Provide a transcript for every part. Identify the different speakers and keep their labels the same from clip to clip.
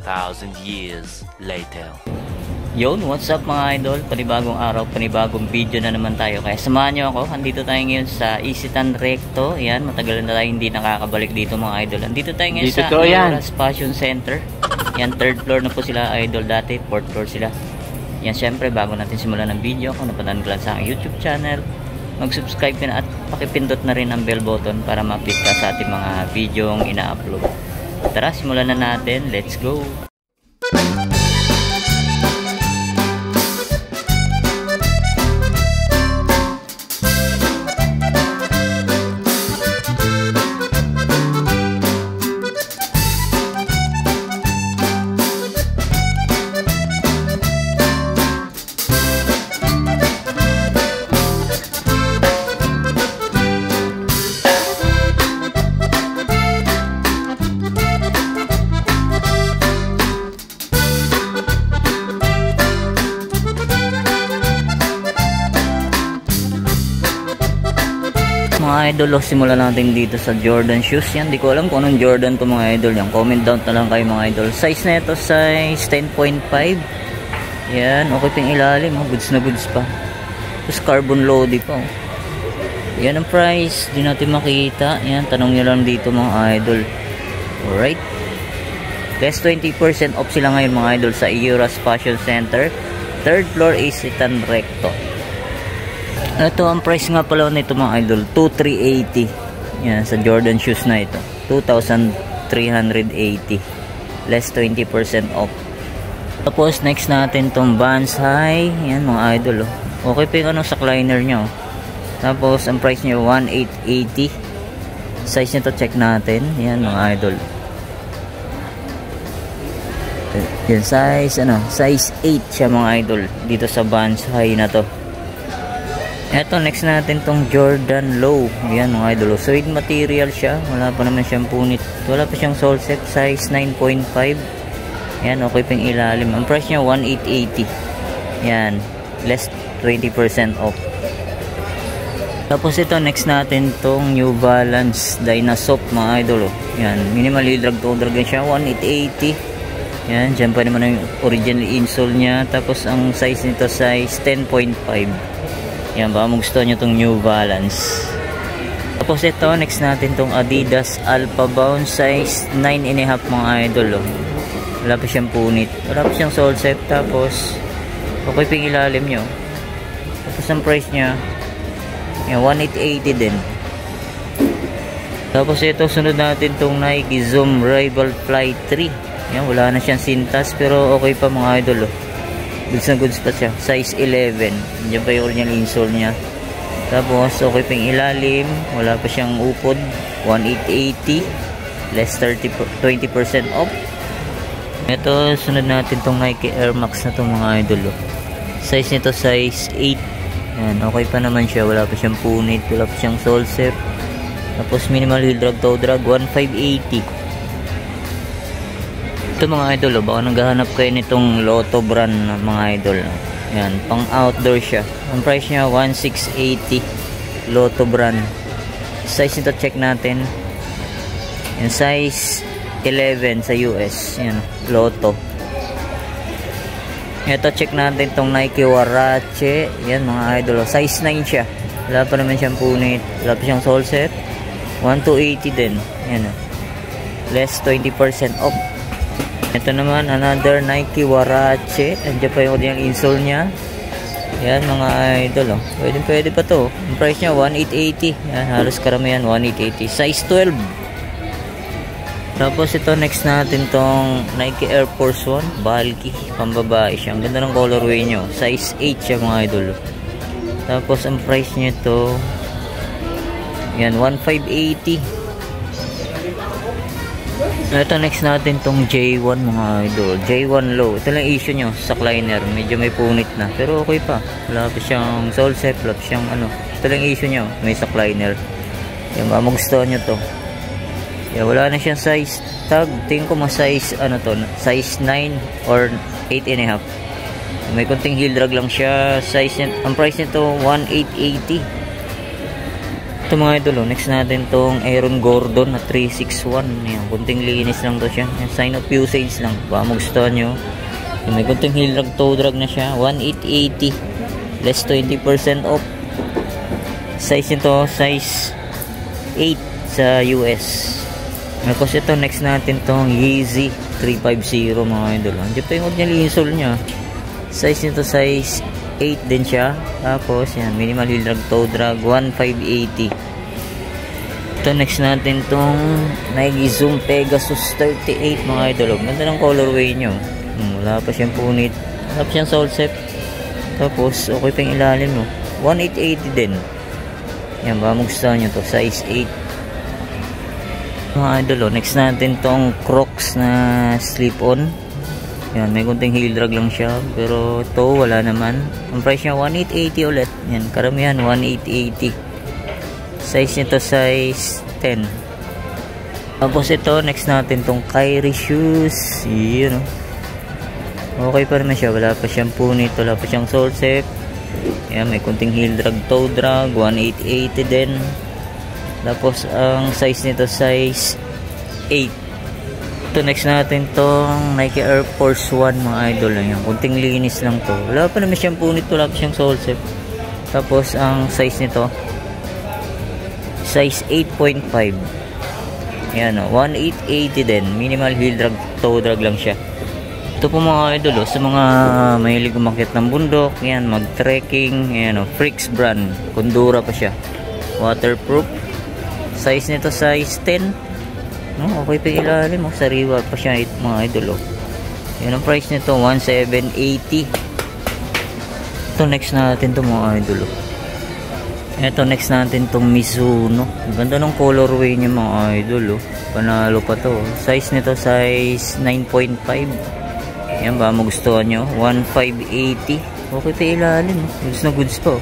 Speaker 1: 1,000 years later.
Speaker 2: Yun, what's up mga idol? Panibagong araw, panibagong video na naman tayo. Kaya samahan nyo ako. Andito tayo ngayon sa Isitan Recto. Yan, matagal na tayo hindi nakakabalik dito mga idol. Andito tayo ngayon sa Iuras Fashion Center. Yan, 3rd floor na po sila idol. Dati 4th floor sila. Yan, syempre bago natin simulan ng video, kung napadaan ka lang sa aking YouTube channel, mag-subscribe ka na at pakipindot na rin ang bell button para ma-update ka sa ating mga video yung ina-upload. Tara, simulan na natin. Let's go! Mga idol, simulan natin dito sa Jordan shoes. Yan, di ko alam kung anong Jordan to mga idol. Yan, comment down na lang kayo mga idol. Size na ito, size 10.5. Yan, okay pang ilalim, goods na goods pa. Tapos carbon loaded pa. Yan ang price, di natin makita. Yan, tanong nyo lang dito mga idol. Alright, less 20% off sila ngayon mga idol sa Iuras Fashion Center, 3rd floor, Isitan Recto. Ito ang price nga pala nito mga idol, 2,380. Yan, sa Jordan shoes na ito, 2,380, less 20% off. Tapos next natin tong Vans High. Yan mga idol, okay pa yung ano, sa liner nya. Tapos ang price nya 1,880. Size nito check natin. Yan mga idol, yan, size ano, size 8 siya mga idol dito sa Vans High na to. Eto, next natin tong Jordan Low. Yan mga idol, suede material siya, wala pa naman siyang punit, wala pa siyang sole set, size 9.5. yan, okay pang ilalim. Ang price niya 1,880. yan, less 20% off. Tapos ito, next natin tong New Balance Dynasoft mga idol. Yan, minimal drag to drag siya, 1,880. yan, dyan pa naman yung original insole nya. Tapos ang size nito, size 10.5. yan, baka gusto nyo itong New Balance. Tapos ito, next natin itong Adidas Alpha Bound, size 9.5 mga idol. Wala pa siyang punit, wala pa siyang sole set. Tapos okay ping ilalim nyo. Tapos ang price nya, yan, 1,880 din. Tapos ito, sunod natin itong Nike Zoom Rival Fly 3. yan, wala na siyang sintas pero okay pa mga idol. Goods na goods pa siya, size 11. Diyan pa yung original insole nya. Tapos okay pang ilalim, wala pa siyang upod, 1,880, less 20% off. Ito, sunod natin tong Nike Air Max na itong mga idol. Size nito, size 8. yan, okay pa naman siya, wala pa siyang punit, wala pa siyang sole set. Tapos minimal heel drag toe drag, 1,580. ito mga idol, baka naghahanap kayo nitong Lotto brand mga idol. yan, pang outdoor siya. Ang price niya 1,680, Lotto brand. Size nito check natin, yan, size 11 sa US. yan, Lotto. Ito, check natin tong Nike Huarache. yan mga idol, size 9 siya, wala pa naman siyang punit, wala pa siyang sole set, 1,280 din. yan, less 20% off. Ito naman, another Nike Huarache. Andiyan pa yung original insole nya. yan mga idol, pwede pa to. Ang price nya 1,880. yan, halos karamihan 1,880, size 12. Tapos ito, next natin tong Nike Air Force 1 bulky, pambabae siya. Ang ganda ng colorway nyo, size 8 siya mga idol. Tapos ang price nya ito, yan, 1,580. Ito, next natin tong J1 mga idol, J1 Low. Ito lang issue nyo sa liner, medyo may punit na pero okay pa, wala pa siyang sole set, wala pa siyang ano. Ito lang issue nyo, may sa liner. yan, baka magustuhan nyo to. yan, wala na siyang size tag, tingin ko size ano to, size 9 or 8.5. may konting heel drag lang siya. Size niya, ang price nito 1,880. Ito mga idol, next natin tong Aaron Gordon na 361. Ayan, kunting linis lang to siya. Ayan, sign of usage lang. Baka magustuhan nyo. Ayan, may kunting heel drag, toe drag na siya. 1880. Less 20% off. Size nito, size 8 sa US. Tapos ito, next natin tong Yeezy 350 mga idol. Andiyan pa yung original insole nya. Size nito, size 8 din siya. Tapos yan, minimal heel drag, toe drag, 1580. Ito, next natin tong Nike Zoom Pegasus 38 mga idol. Ganda ng colorway nyo. Wala pa siyang punit, wala pa siyang sole set. Tapos okay pa yung ilalim, no? 1880 din. Yan, baka magustuhan nyo to, size 8 mga idol. Next natin tong Crocs na slip-on. Yan, may kunting heel drag lang siya, pero ito wala naman. Ang price niya 1880 ulit. Yan, karamihan 1880. Size nito size 10. Tapos ito, next natin tong Kyrie shoes. Yun, okay pa naman siya, wala pa siyang punit, wala pa siyang sole set. Yan, may kunting heel drag, toe drag, 1880 din. Tapos ang size nito size 8. Ito, next natin tong Nike Air Force 1 mga idol. Yan, kunting linis lang to. Wala pa naman siyang punit, wala pa siyang sole set. Tapos ang size nito size 8.5. Yan, 1880 din. Minimal heel drag, toe drag lang siya. Ito po mga idol, sa mga mahilig umakyat ng bundok, yan, mag-trekking, yan, Freaks brand, Kondura pa siya, waterproof. Size nito size 10. Okay pa ilalim, sariwa pa siya mga idol. Yan ang price nito, 1780. Ito, next natin to mga idol. Ito, next natin tong Mizuno. Ganda ng colorway niya mga idol. Panalo pa to. Size nito size 9.5. Yan, ba magustuhan nyo, 1580. Okay pa ilalim, goods na goods po.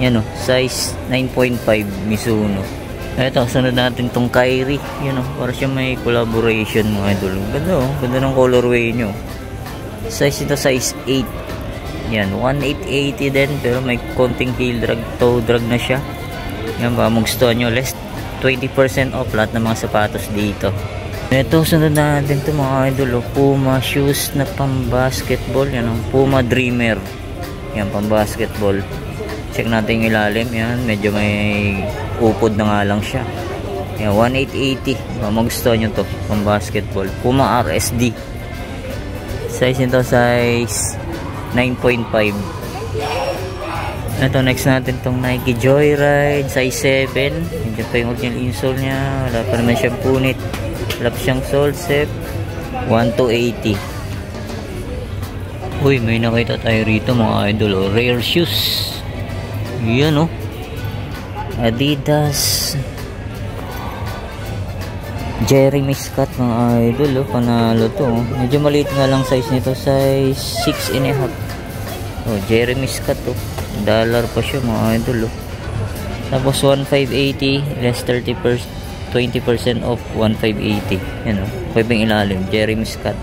Speaker 2: Yan, size 9.5 Mizuno. Ito, sunod natin tong Kyrie. Yan, para siya may collaboration mga idol. Ganda, ganda ng colorway nyo. Size nito size 8. Yan, 1880 din, pero may konting heel drag, toe drag na siya. Yan, ba magustuhan nyo, less 20% off lahat ng mga sapatos dito. Ito, sunod natin ito mga idol, Puma shoes na pang basketball. Yan, Puma Dreamer. Yan, pang basketball. Check natin yung ilalim. Yan, medyo may upod na nga lang siya. Yan, 1880. Magustuhan nyo to, pang basketball. Puma RSD. Size nito size 9.5. Ito, next natin tong Nike Joyride size 7. Hindi pa yung original insole nya, wala pa naman siyang punit, wala pa siyang sole set. 1280. Uy, may nakita tayo rito mga idol, rare shoes. Yan, Adidas Jeremy Scott mga idol, panalo to. Medyo maliit nga lang size nito, size 6.5. Jeremy Scott dollar pa siya mga idol. Tapos 1580 less 20% off, 1580. Yan, pwedeng ilalim, Jeremy Scott.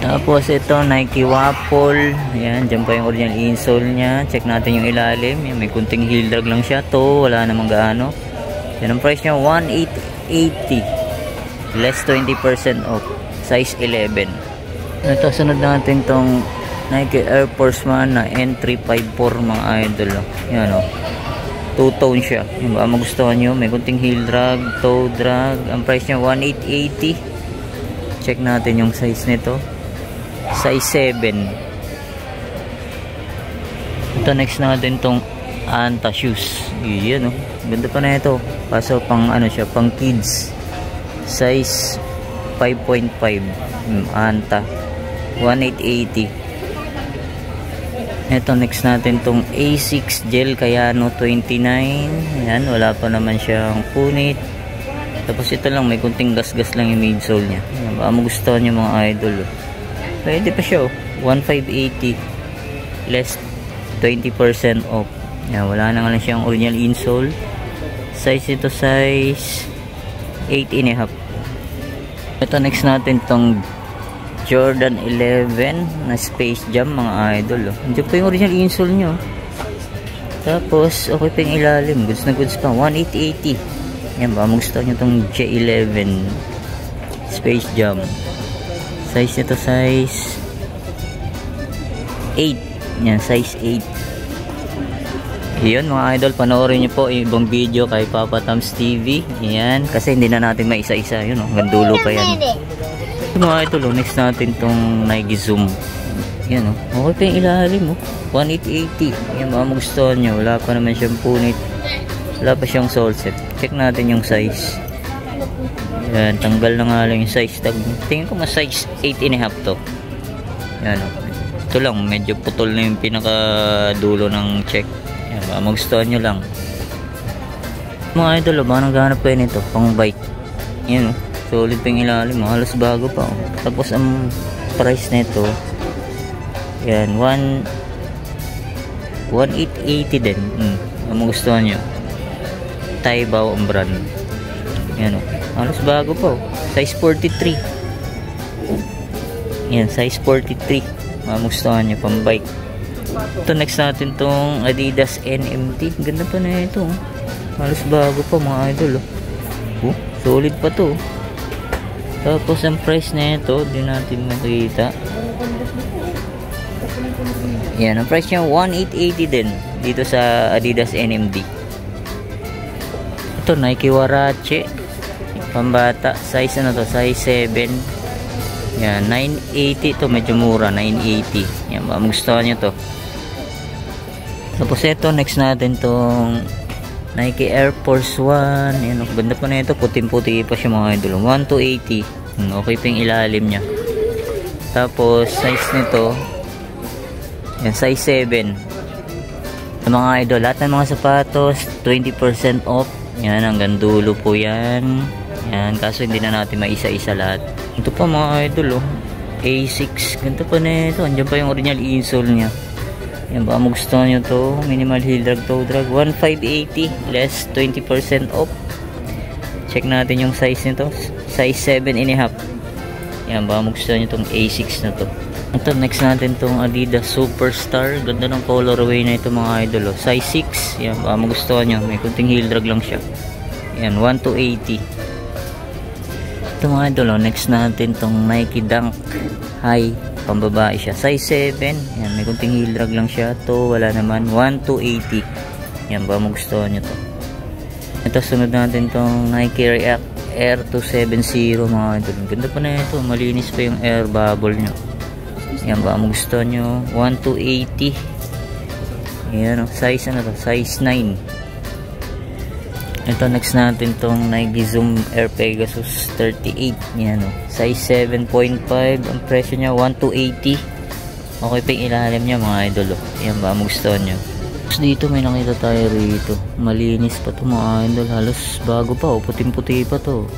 Speaker 2: Tapos ito, Nike Waffle. Ayan, dyan pa yung original insole nya. Check natin yung ilalim. Yan, may kunting heel drag lang siya to, wala namang gaano. Yan ang price nya, 1880 less 20% off, size 11. Ito, sunod natin tong Nike Air Force 1 na N354 mga idol. Yan, two-tone siya. Yung ba magustuhan nyo, may kunting heel drag, toe drag. Ang price nya, 1880. Check natin yung size nito, size 7. Ito, next natin tong Anta shoes. Yan, ganda pa na ito. Kaso pang siya, pang kids. Size 5.5. Anta 1880. Ito, next natin tong A6 Gel Kayano 29. Yan, wala pa naman siyang punit. Tapos ito lang, may kunting gas-gas lang yung midsole nya. Baka magustuhan yung mga idol. Pwede pa siya, 1580 less 20% off. Yan, wala na nga lang siyang original insole. Size ito size 8.5. Ito, next natin tong Jordan 11 na Space Jam mga idol. Hindi pa yung original insole nyo. Tapos okay pa yung ilalim, goods na goods pa. 1,880. Yan ba, gusto nyo itong J11 Space Jam. Size nito size 8. Yan, size 8. Yun mga idol, panoorin nyo po yung ibang video kay Papa Tams TV. Yan, kasi hindi na natin maisa-isa. Yun, gandulo pa yan. Mga idol, next natin tong Nike Zoom. Yan, okay pa yung ilalim, 1,880. Yan, baka magustuhan nyo. Wala pa naman siyang punit. Wala pa siyang sole set. Check natin yung size. Yan, tanggal na nga lang yung size tag. Tingin ko mas size 8.5 to. Yan, ito lang, medyo putol na yung pinakadulo ng check. Yan, baka magustuhan nyo lang. Mga idol, baka naghahanap kayo nito, pang bike. Yan, solid pa yung ilalim, halos bago pa. Tapos ang price nito, yan, 1,880 din. Baka magustuhan nyo. Taibao ang brand. Yan, halos bago pa. Size 43. Yan, size 43. Magustuhan nyo pang bike. Ito next natin tong Adidas NMT. Ganda pa na ito. Halos bago pa mga idol. Solid pa to. Tapos ang price na ito, di natin makita. Yan, ang price niya 1,880 din dito sa Adidas NMD. Ito Nike Huarache pambata, size ano to, size 7. Yan, 980 to, medyo mura, 980. Yan, magustuhan nyo to. Tapos ito, next natin tong Nike Air Force 1. Yan, ganda pa na ito, puting-puti pa siya mga idol. 1,280. Okay pa yung ilalim niya. Tapos size nito, yan, size 7. Sa mga idol, lahat ng mga sapatos 20% off. Yan, hanggang dulo po yan. Yan, kaso hindi na natin maisa-isa lahat. Ito pa mga idol, A6. Ganito pa na ito. Andiyan pa yung original insole nya. Yan, baka magustuhan nyo to. Minimal heel drag, toe drag. 1,580 less 20% off. Check natin yung size nito. Size 7.5. Yan, baka magustuhan nyo tong A6 na to. Ito, next natin tong Adidas Superstar. Ganda ng colorway na ito mga idol. Size 6. Yan, baka magustuhan nyo. May kunting heel drag lang siya. Yan, 1,280. Ito mga idol, next natin tong Nike Dunk High. Pambabae siya. Size 7. Yan, may kunting heel drag lang siya. Ito, wala naman. 1,280. Yan, baka magustuhan nyo to. Ito, sunod natin tong Nike React Air 270 mga idol. Ganda pa na ito. Malinis pa yung air bubble nyo. Yan, baka magustuhan nyo. 1,280. Yan, size ano to? Size 9. Ito, next natin tong Nike Zoom Air Pegasus 38. Yan, size 7.5. Ang presyo niya 1,280. Okay pa yung ilalim niya mga idol. Yan, baka magustuhan nyo. Tapos dito may nakita tayo rito. Malinis pa to mga idol. Halos bago pa. Puting-puti pa to.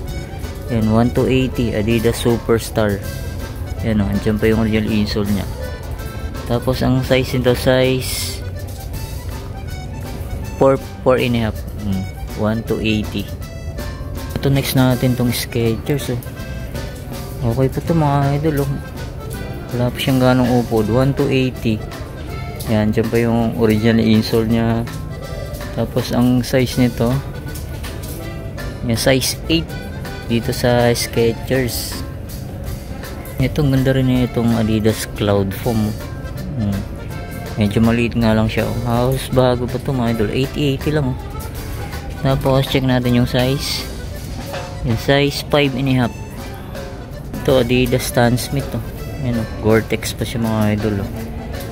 Speaker 2: Yan, 1,280. Adidas Superstar. Yan, andyan pa yung original insole nya. Tapos ang size nito, size 4.5. 1,280. Ito next natin tong Skechers. Okay pa to mga idol. Wala pa siyang ganong upod. 1,280. Yan, andyan pa yung original insole nya. Tapos ang size nito, yan, size 8 dito sa Skechers. Itong ganda rin na itong Adidas Cloud Foam. Medyo maliit nga lang siya. Halos bago pa ito mga idol. 880 lang. Tapos check natin yung size. Yung size 5.5. Ito Adidas Stan Smith. Gore-Tex pa siya mga idol.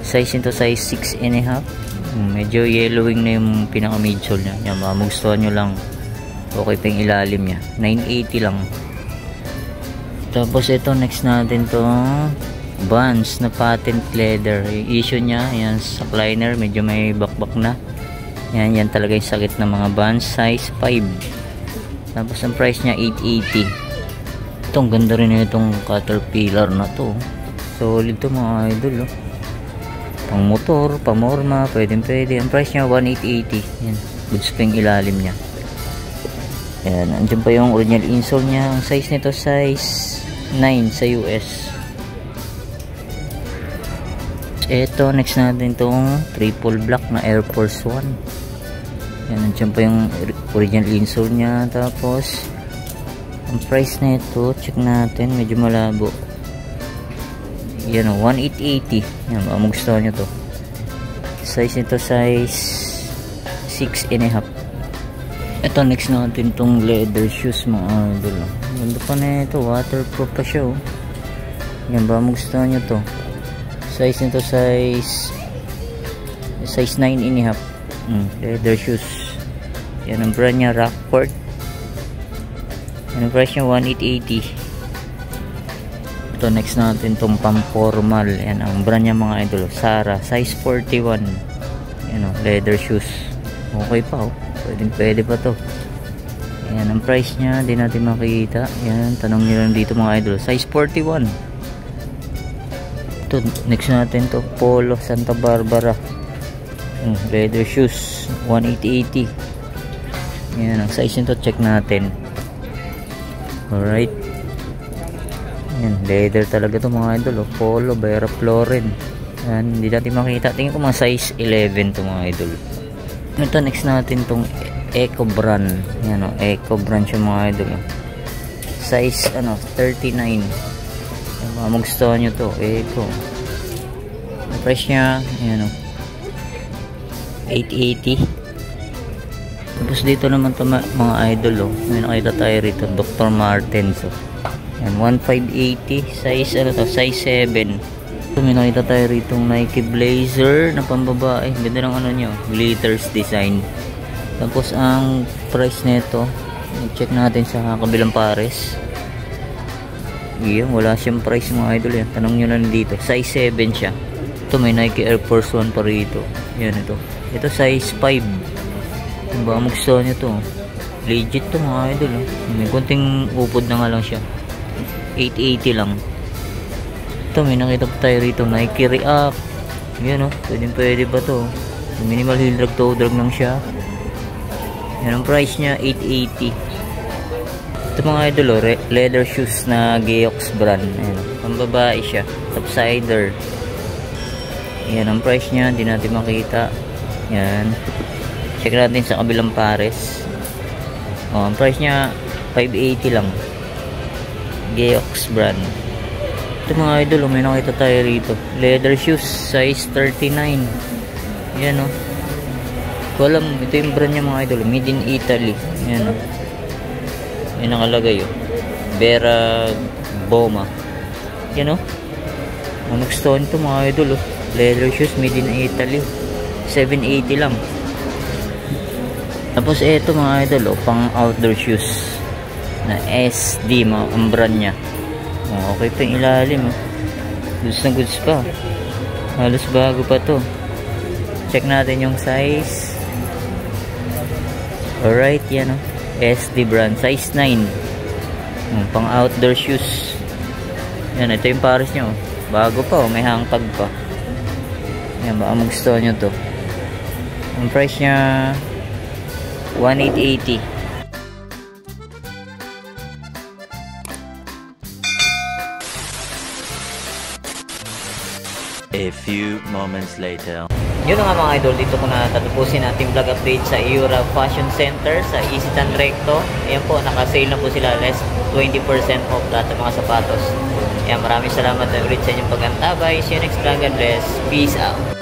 Speaker 2: Size nito size 6.5. Medyo yellowing na yung pinaka-midsole nya. Yan, magustuhan nyo lang. Okay pa yung ilalim nya. 980 lang. Tapos ito next natin to Vans na patent leather. Yung issue nya, yan sa liner, medyo may bakbak na. Yan talaga yung sakit ng mga Vans. Size 5. Tapos ang price nya 880. Itong ganda rin na itong Caterpillar na to. Solid to mga idol. Pang motor, pamorma, pwede. Ang price nya 1,880. Yan, goods pa yung ilalim nya. Yan, andyan pa yung original insole nya. Ang size nito size 9 sa US. eto, next natin itong triple black na Air Force 1. Yan, nandiyan pa yung original insole nya. Tapos ang price na ito, check natin, medyo malabo. Yan o, 1,880. Yan, baka magustuhan nyo to. Size nito, size 6.5. Ito, next natin itong leather shoes mga idol. Ganda pa na ito, waterproof pa siya. Yan, baka magustuhan nyo to. Size nito, size 9.5. Leather shoes. Yan ang brand nya, Rockport. Yan ang price nya, 1,880. Ito, next natin itong pang-formal. Yan ang brand nya mga idol, Zara, size 41. Yan o, leather shoes. Okay pa o, pwede pa to. Yan ang price nya, di natin makikita. Yan, tanong nyo lang dito mga idol, size 41. Ito, next natin to, Polo Santa Barbara. Leather shoes, 1,880. Yan ang size nito, check natin. Alright. Yan, leather talaga to mga idol. Polo by Ralph Lauren. Yan, hindi natin makita. Tingin ko mga size 11 to mga idol. Ito, next natin tong Eco brand. Yan o, Eco brand siya mga idol. Size 39. Yan, mga magustuhan nyo to, Eco. Ang price nya, yan o, 880. Tapos dito naman to mga idol o. May nakita tayo rito, Dr. Martens o. Yan, 1,580. Size size 7. So, may nakita tayo rito Nike Blazer na pambabae. Ganda ng nyo, glitters design. Tapos ang price nito, check natin sa kabilang pares. Yan, wala siyang price mga idol yan. Tanong nyo lang dito, size 7 siya. Ito, may Nike Air Force 1 pa rito. Yan, ito size 5. Baka magustuhan nyo to, legit to mga idol. May konting upod na nga lang siya, 880 lang. Ito, may nakita pa tayo rito, Nike React. Yan o, pwede pa to. Minimal heel drag, toe drag lang siya. Yan ang price nya, 880. Ito mga idol, leather shoes na Geox brand. Ayan, pambabae siya, topsider. Yan ang price nya, hindi natin makita. Yan, check natin sa kabilang pares. Ang price nya, 580 lang. Geox brand. Ito mga idol, may nakita tayo rito, leather shoes, size 39. Yan o, alam, ito yung brand niya mga idol, made in Italy. Yan o, yan nakalagay o, Vera Boma. Yan o, ang gusto nito mga idol o, leather shoes made in Italy, 780 lang. Tapos ito mga idol o, pang outdoor shoes na SD, ang brand nya. Okay pa yung ilalim. Goods na goods pa, halos bago pa to. Check natin yung size. Alright, yan o, SD brand, size 9. Pang outdoor shoes. Yan, ito yung pares nyo, bago pa, may hang tag pa. Yan, baka magustuhan nyo to. Ang price nya, 1,880.
Speaker 1: A few moments later.
Speaker 2: Yun nga mga idol, dito ko na tatapusin ating vlog update sa Eura Fashion Center sa Isitan Recto. Ayan po, naka-sale na po sila, less 20% off lahat ng mga sapatos. Ayan, maraming salamat na ulit sa inyong pag-antabay. See you next vlog, God bless. Peace out.